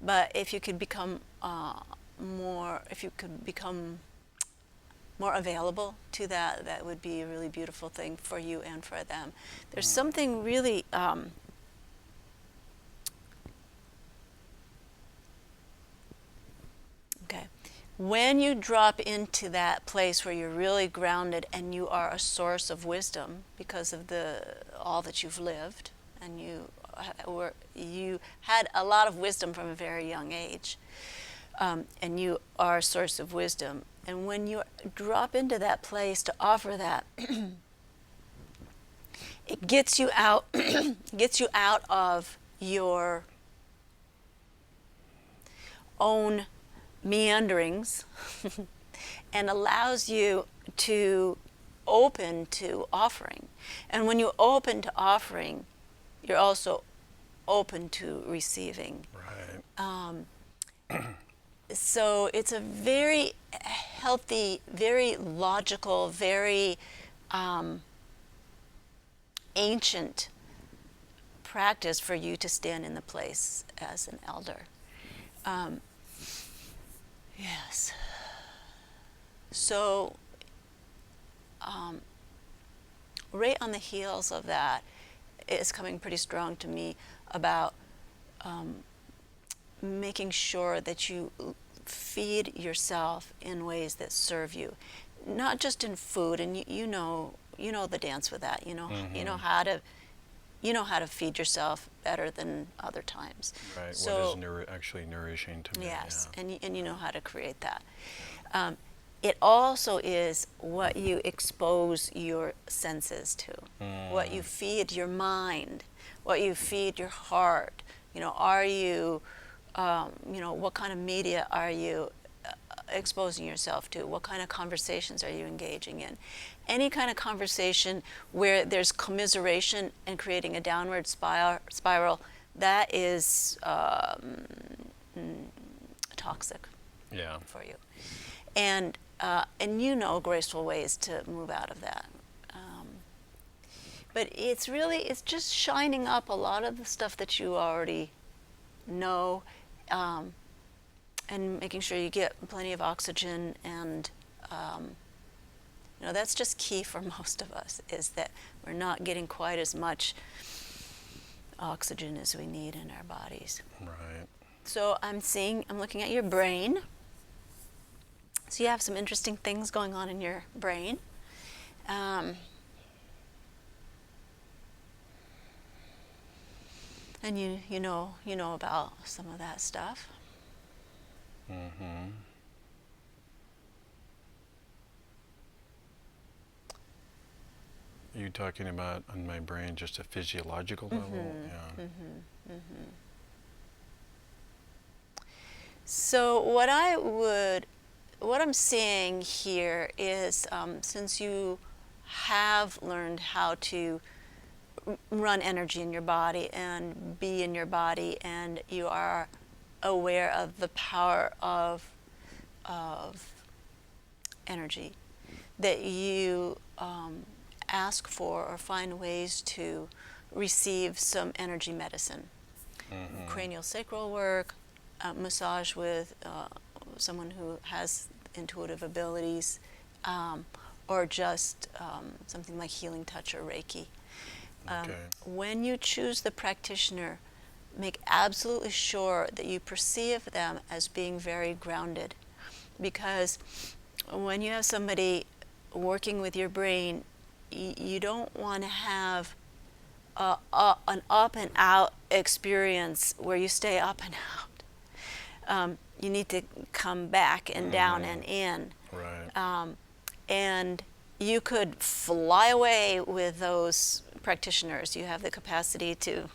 But if you could become more available to that, that would be a really beautiful thing for you and for them. There's something really okay. When you drop into that place where you're really grounded and you are a source of wisdom because of all that you've lived, and you had a lot of wisdom from a very young age, and you are a source of wisdom. And when you drop into that place to offer that, it gets you out, gets you out of your own meanderings and allows you to open to offering. And when you open to offering, you're also open to receiving. Right. So it's a very healthy, very logical, very ancient practice for you to stand in the place as an elder. Yes. So, right on the heels of that, it's coming pretty strong to me about making sure that you feed yourself in ways that serve you, not just in food. And you know the dance with that. You know how to feed yourself better than other times. Right. So, what is actually nourishing to me? yes, Yeah. and you know how to create that. It also is what you expose your senses to, what you feed your mind, what you feed your heart. Are you, what kind of media are you exposing yourself to? What kind of conversations are you engaging in? Any kind of conversation where there's commiseration and creating a downward spiral, that is toxic Yeah. for you. And graceful ways to move out of that. But it's just shining up a lot of the stuff that you already know, and making sure you get plenty of oxygen. And that's just key for most of us, is that we're not getting quite as much oxygen as we need in our bodies. Right. So I'm looking at your brain. So you have some interesting things going on in your brain. And you know about some of that stuff. Mm-hmm. Are you talking about on my brain just a physiological level? Yeah. So what I'm seeing here is, since you have learned how to run energy in your body and be in your body, and you are aware of the power of energy, that you ask for or find ways to receive some energy medicine, cranial sacral work, massage with someone who has intuitive abilities, or just something like healing touch or Reiki. Okay. When you choose the practitioner, make absolutely sure that you perceive them as being very grounded, because when you have somebody working with your brain, you don't want to have an up and out experience where you stay up and out. You need to come back and down and in. Right. And you could fly away with those practitioners. You have the capacity to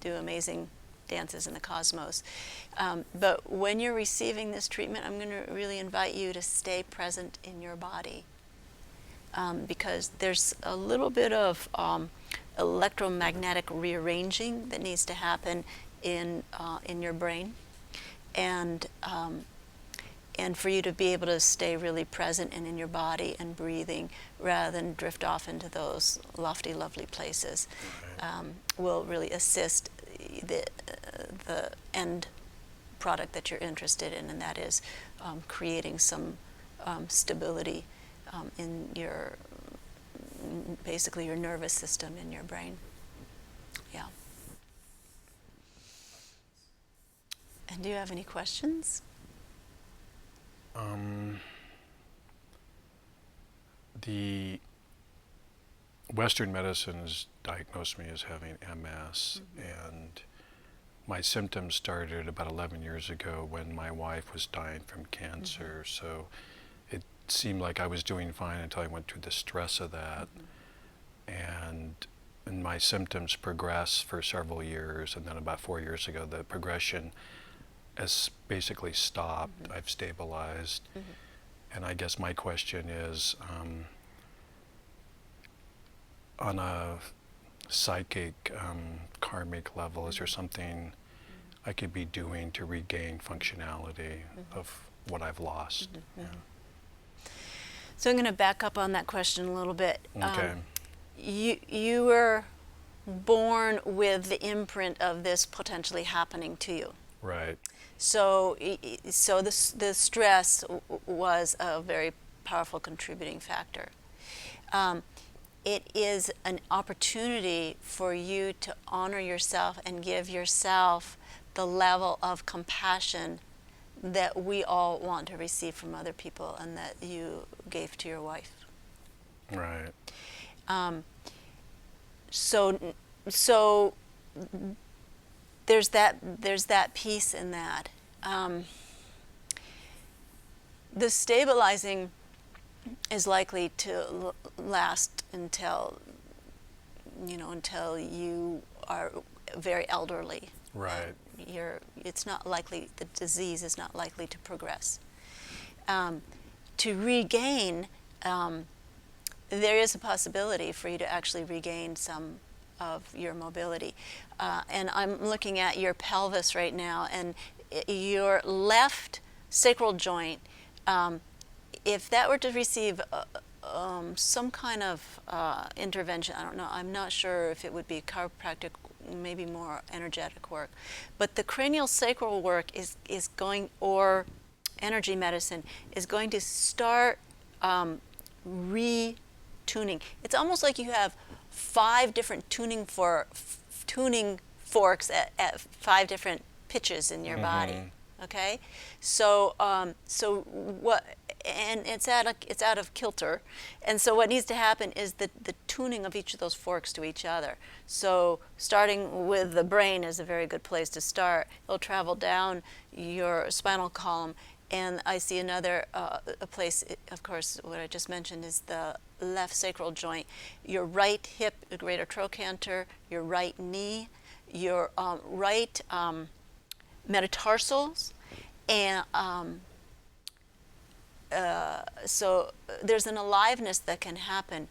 do amazing dances in the cosmos. But when you're receiving this treatment, I'm going to really invite you to stay present in your body, because there's a little bit of electromagnetic rearranging that needs to happen in your brain, and for you to be able to stay really present and in your body and breathing, rather than drift off into those lofty, lovely places, Right. will really assist the end product that you're interested in, and that is creating some stability in your, basically your nervous system in your brain. Yeah. And do you have any questions? The Western medicine has diagnosed me as having MS, and my symptoms started about 11 years ago when my wife was dying from cancer. So it seemed like I was doing fine until I went through the stress of that. And my symptoms progressed for several years, and then about 4 years ago the progression has basically stopped. I've stabilized. And I guess my question is, on a psychic, karmic level, is there something I could be doing to regain functionality of what I've lost? Yeah. So I'm going to back up on that question a little bit. Okay. You were born with the imprint of this potentially happening to you. Right. So the stress was a very powerful contributing factor. It is an opportunity for you to honor yourself and give yourself the level of compassion that we all want to receive from other people and that you gave to your wife. Right. So there's that piece in that. The stabilizing is likely to last until you are very elderly. Right. It's not likely, the disease is not likely to progress. To regain, there is a possibility for you to actually regain some of your mobility. And I'm looking at your pelvis right now, and your left sacral joint, if that were to receive some kind of intervention, I don't know, I'm not sure if it would be chiropractic, maybe more energetic work, but the cranial sacral work is going, or energy medicine, is going to start retuning. It's almost like you have 5 different tuning forks at 5 different pitches in your body. Okay, so what? And it's out of kilter, and so what needs to happen is the tuning of each of those forks to each other. So starting with the brain is a very good place to start. It'll travel down your spinal column, and I see another a place. Of course, what I just mentioned is the left sacral joint, your right hip, the greater trochanter, your right knee, your right metatarsals, and so there's an aliveness that can happen.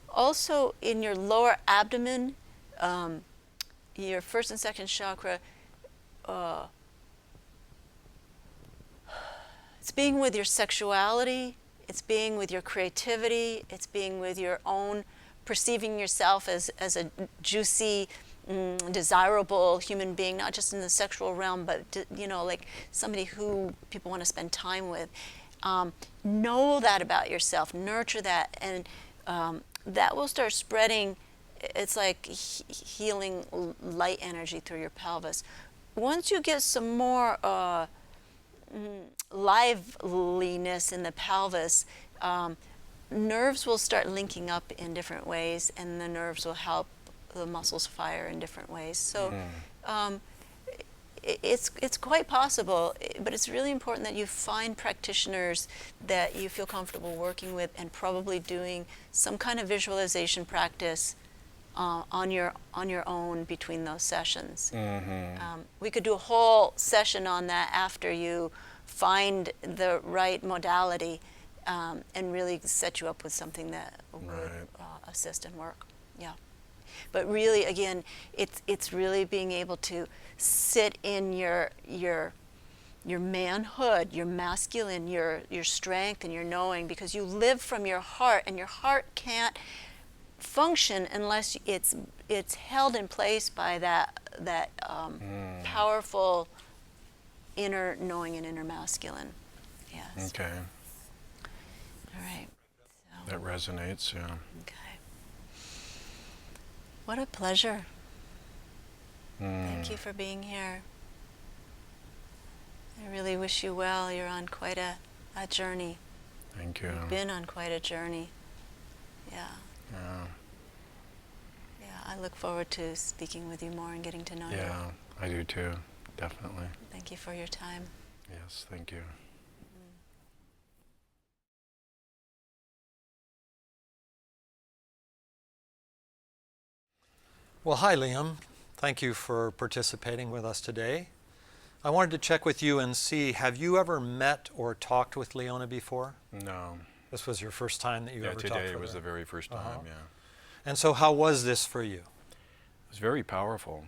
Also in your lower abdomen, your first and second chakra, it's being with your sexuality, it's being with your creativity, it's being with your own perceiving yourself as a juicy, desirable human being, not just in the sexual realm, but like somebody who people want to spend time with. Know that about yourself, nurture that, and that will start spreading. It's like healing light energy through your pelvis. Once you get some more liveliness in the pelvis, nerves will start linking up in different ways, and the nerves will help the muscles fire in different ways. So it's quite possible, but it's really important that you find practitioners that you feel comfortable working with, and probably doing some kind of visualization practice on your own between those sessions. We could do a whole session on that after you find the right modality, and really set you up with something that would assist and work. Yeah. But really, again, it's really being able to sit in your manhood, your masculine, your strength, and your knowing, because you live from your heart, and your heart can't function unless it's held in place by that powerful inner knowing and inner masculine. Yes. Okay. All right. So, That resonates, yeah. okay. What a pleasure. Thank you for being here. I really wish you well. You're on quite a journey. Thank you. You've been on quite a journey. Yeah. Yeah. Yeah. I look forward to speaking with you more and getting to know you. Yeah, I do too, definitely. Thank you for your time. Yes, thank you. Well, hi, Liam. Thank you for participating with us today. I wanted to check with you and see, have you ever met or talked with Lyona before? No. This was your first time that you Yeah, ever talked with her? today was the very first time, yeah. And so how was this for you? It was very powerful.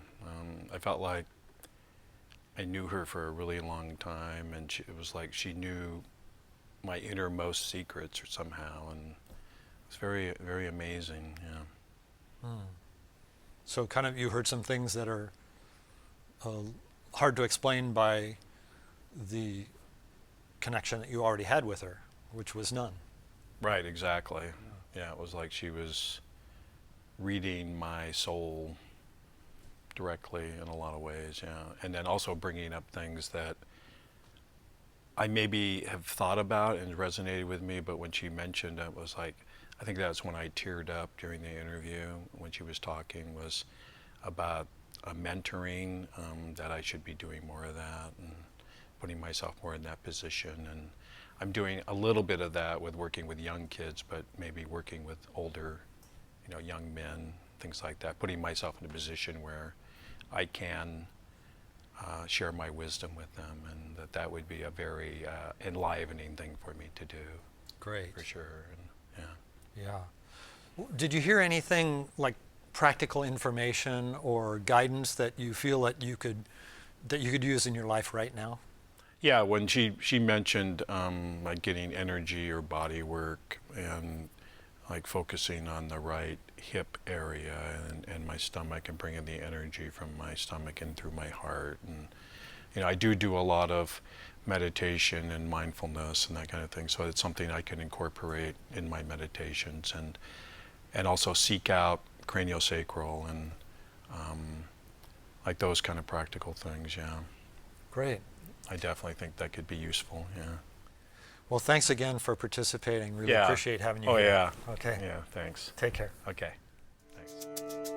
I felt like I knew her for a really long time, and it was like she knew my innermost secrets or somehow, and it was very, very amazing, yeah. So kind of you heard some things that are hard to explain by the connection that you already had with her, which was none. Right, exactly. Yeah, it was like she was reading my soul directly in a lot of ways, yeah. And then also bringing up things that I maybe have thought about and resonated with me, but when she mentioned it, was like, I think that's when I teared up during the interview when she was talking, was about mentoring, that I should be doing more of that and putting myself more in that position. And I'm doing a little bit of that with working with young kids, but maybe working with older, young men, things like that, putting myself in a position where I can share my wisdom with them, and that would be a very enlivening thing for me to do. Great. For sure, and yeah. Yeah. Did you hear anything like practical information or guidance that you feel that you could use in your life right now? Yeah, when she mentioned like getting energy or body work and like focusing on the right hip area and my stomach and bringing the energy from my stomach in through my heart, and I do a lot of meditation and mindfulness and that kind of thing, so it's something I can incorporate in my meditations and also seek out craniosacral and like those kind of practical things. Yeah. Great. I definitely think that could be useful. Yeah. Well, thanks again for participating. Really Yeah. appreciate having you Oh, here. yeah. Okay. Yeah, thanks. Take care. Okay. Thanks.